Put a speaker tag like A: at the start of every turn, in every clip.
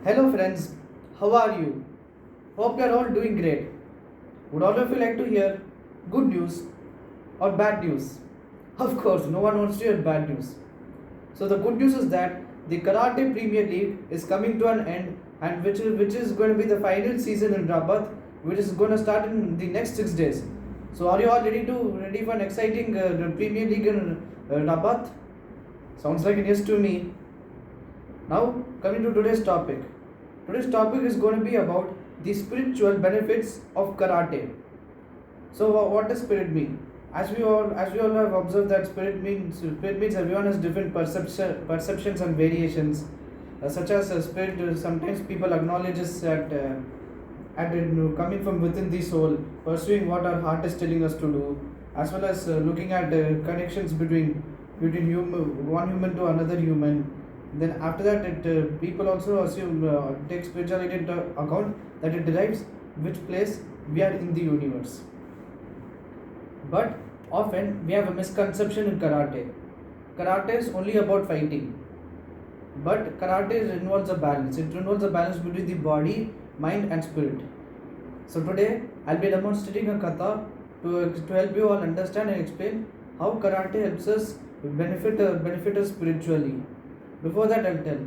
A: Hello friends, how are you? Hope you are all doing great. Would all of you like to hear good news or bad news? Of course, no one wants to hear bad news. So the good news is that the Karate Premier League is coming to an end, and which is going to be the final season in Rabat, which is going to start in the next 6 days. So are you all ready for an exciting Premier League in Rabat? Sounds like an yes to me. Now, coming to today's topic. Today's topic is going to be about the spiritual benefits of karate. So, what does spirit mean? As we all have observed that spirit means everyone has different perceptions and variations. Such as spirit, sometimes people acknowledges that coming from within the soul, pursuing what our heart is telling us to do, as well as looking at connections one human to another human. Then after that, people also assume take spirituality into account, that it derives which place we are in the universe. But often we have a misconception in karate. Karate is only about fighting, but karate involves a balance. It involves a balance between the body, mind, and spirit. So today I'll be demonstrating a kata to help you all understand and explain how karate helps us benefit us spiritually. Before that, I'll tell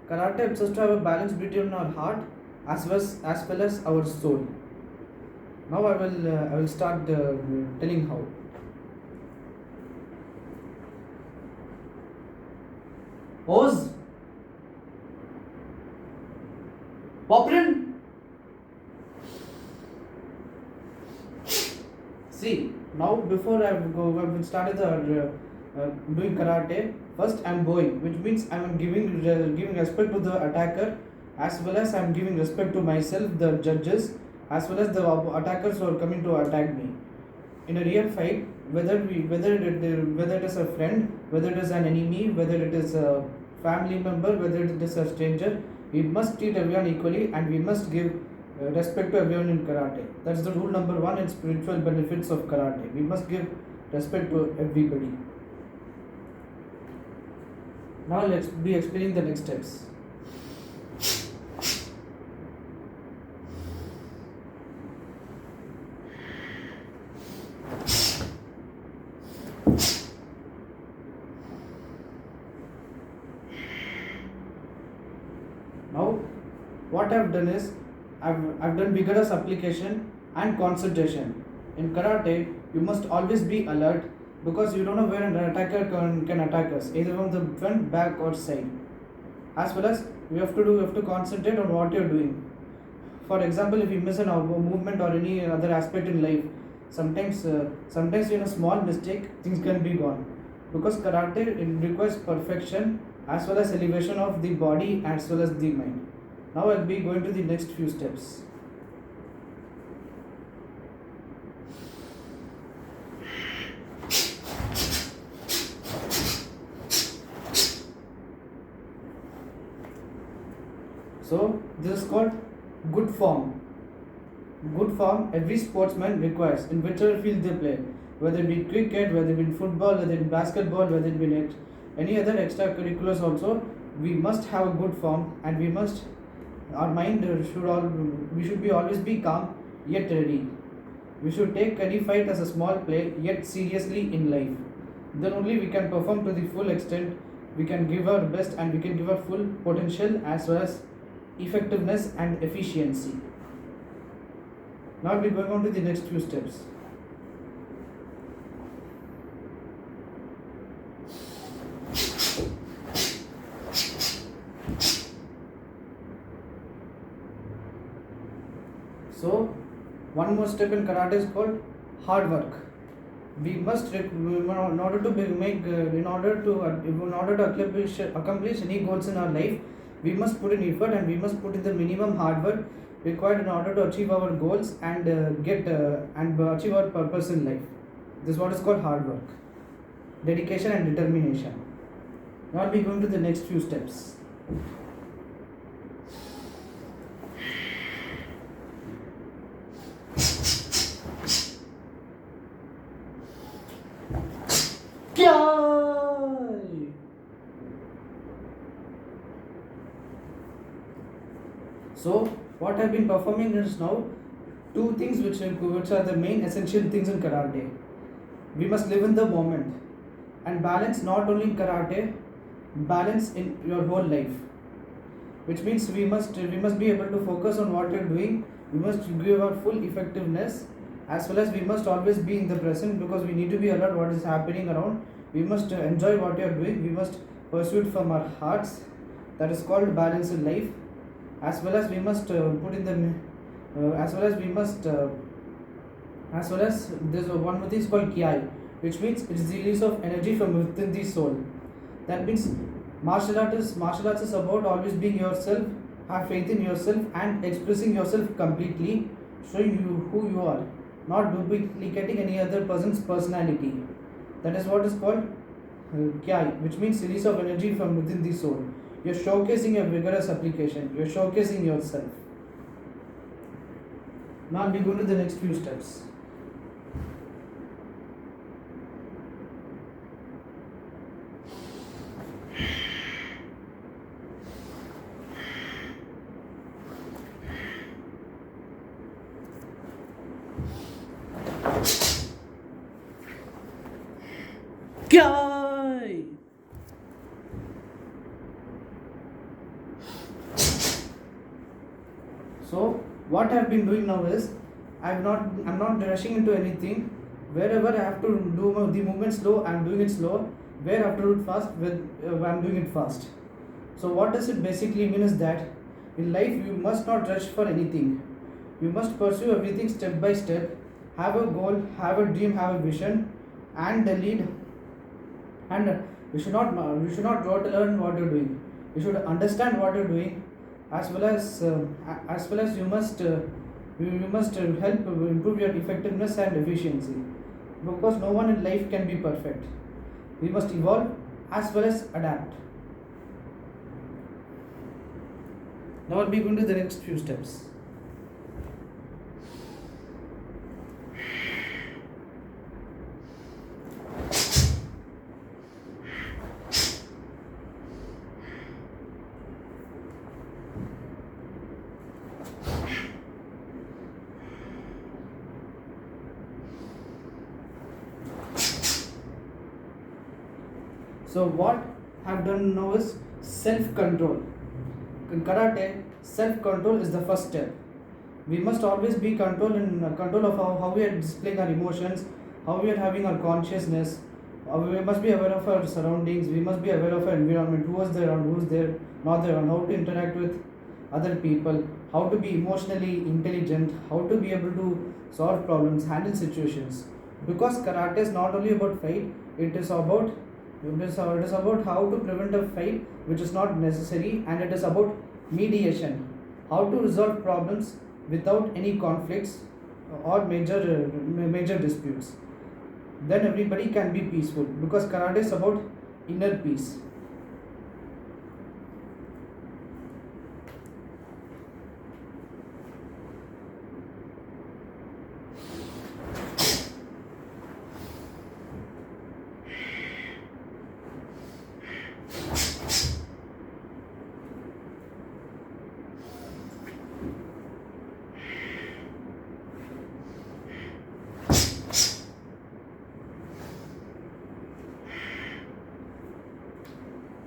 A: karate helps us to have a balance between our heart as well as our soul. Now I will start telling how. Pose, Poprin. See, now I've started doing karate. First, I'm bowing, which means I'm giving respect to the attacker, as well as I'm giving respect to myself, the judges, as well as the attackers who are coming to attack me. In a real fight, whether it is a friend, whether it is an enemy, whether it is a family member, whether it is a stranger, we must treat everyone equally, and we must give respect to everyone in karate. That's the rule number one in spiritual benefits of karate. We must give respect to everybody. Now let's be explaining the next steps. Now, what I've done is I've done vigorous application and concentration. In karate, you must always be alert, because you don't know where an attacker can attack us, either from the front, back, or side. As well as you have to concentrate on what you're doing. For example, if you miss a movement or any other aspect in life, sometimes in a small mistake, things can be gone. Because karate, it requires perfection as well as elevation of the body as well as the mind. Now I'll be going to the next few steps. So this is called good form. Good form every sportsman requires in whichever field they play, whether it be cricket, whether it be football, whether it be basketball, whether it be any other extracurriculars also. We must have a good form, and our mind we should be always be calm yet ready. We should take any fight as a small play yet seriously in life. Then only we can perform to the full extent. We can give our best, and we can give our full potential as well as effectiveness and efficiency. Now we're going on to the next few steps. So, one more step in karate is called hard work. We must, in order to make, in order to accomplish any goals in our life, we must put in effort, and we must put in the minimum hard work required in order to achieve our goals and achieve our purpose in life. This is what is called hard work, dedication, and determination. Now I'll be going to the next few steps. So what I've been performing is now two things which are the main essential things in karate. We must live in the moment and balance, not only in karate, balance in your whole life, which means we must be able to focus on what you're doing. We must give our full effectiveness, as well as we must always be in the present, because we need to be alert what is happening around. We must enjoy what you're doing. We must pursue it from our hearts. That is called balance in life. As well as we must put in the as well as we must as well as there's one more thing is called ki, which means it is the release of energy from within the soul. That means martial arts is about always being yourself, have faith in yourself, and expressing yourself completely, showing you who you are, not duplicating any other person's personality. That is what is called Kyai, which means release of energy from within the soul. You're showcasing a vigorous application, you're showcasing yourself. Now we go to the next few steps. Kyai! So what I've been doing now is I'm not rushing into anything. Wherever I have to do the movement slow, I'm doing it slow. Where I have to do it fast, I'm doing it fast. So what does it basically mean is that in life you must not rush for anything. You must pursue everything step by step. Have a goal, have a dream, have a vision, and lead. And you should not try to learn what you're doing. You should understand what you're doing, as well as you must help improve your effectiveness and efficiency, because no one in life can be perfect. We must evolve as well as adapt. Now I'll be going to the next few steps. So what I've done now is self-control. In karate, self-control is the first step. We must always be control of how we are displaying our emotions, how we are having our consciousness. We must be aware of our surroundings. We must be aware of our environment. Who is there and who is there not there, and how to interact with other people. How to be emotionally intelligent. How to be able to solve problems, handle situations. Because karate is not only about fight. It is about how to prevent a fight which is not necessary, and it is about mediation, how to resolve problems without any conflicts or major disputes. Then everybody can be peaceful, because karate is about inner peace.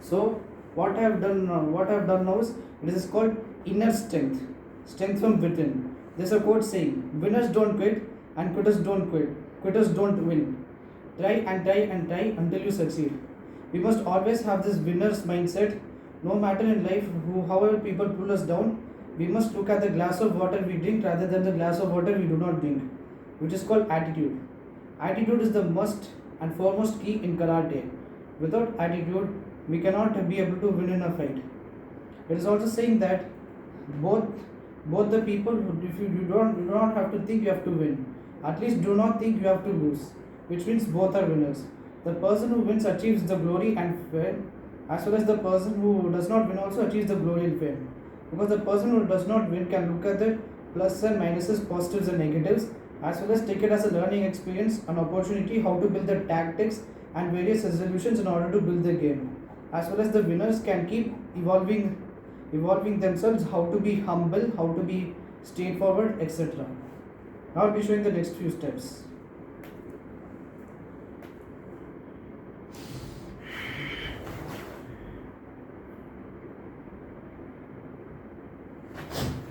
A: So what I have done now is, it is called inner strength, strength from within. There's a quote saying, "Winners don't quit, and quitters don't quit. Quitters don't win. Try and try and try until you succeed." We must always have this winner's mindset. No matter in life, however people pull us down, we must look at the glass of water we drink rather than the glass of water we do not drink, which is called attitude. Attitude is the must and foremost key in karate. Without attitude, we cannot be able to win in a fight. It is also saying that both both the people, if you do not have to think you have to win. At least do not think you have to lose, which means both are winners. The person who wins achieves the glory and fame, as well as the person who does not win also achieves the glory and fame. Because the person who does not win can look at the plus and minuses, positives and negatives, as well as take it as a learning experience, an opportunity how to build the tactics and various resolutions in order to build the game. As well as the winners can keep evolving evolving themselves, how to be humble, how to be straightforward, etc. Now I'll be showing the next few steps.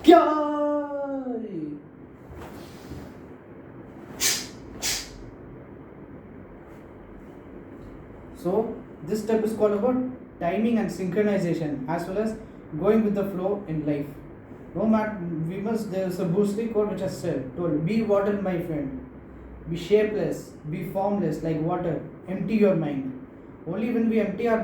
A: क्या So this step is called about timing and synchronization, as well as going with the flow in life. No matter, we must, there's a Bruce Lee quote which has said, told, be water my friend, be shapeless, be formless like water, empty your mind. Only when we empty our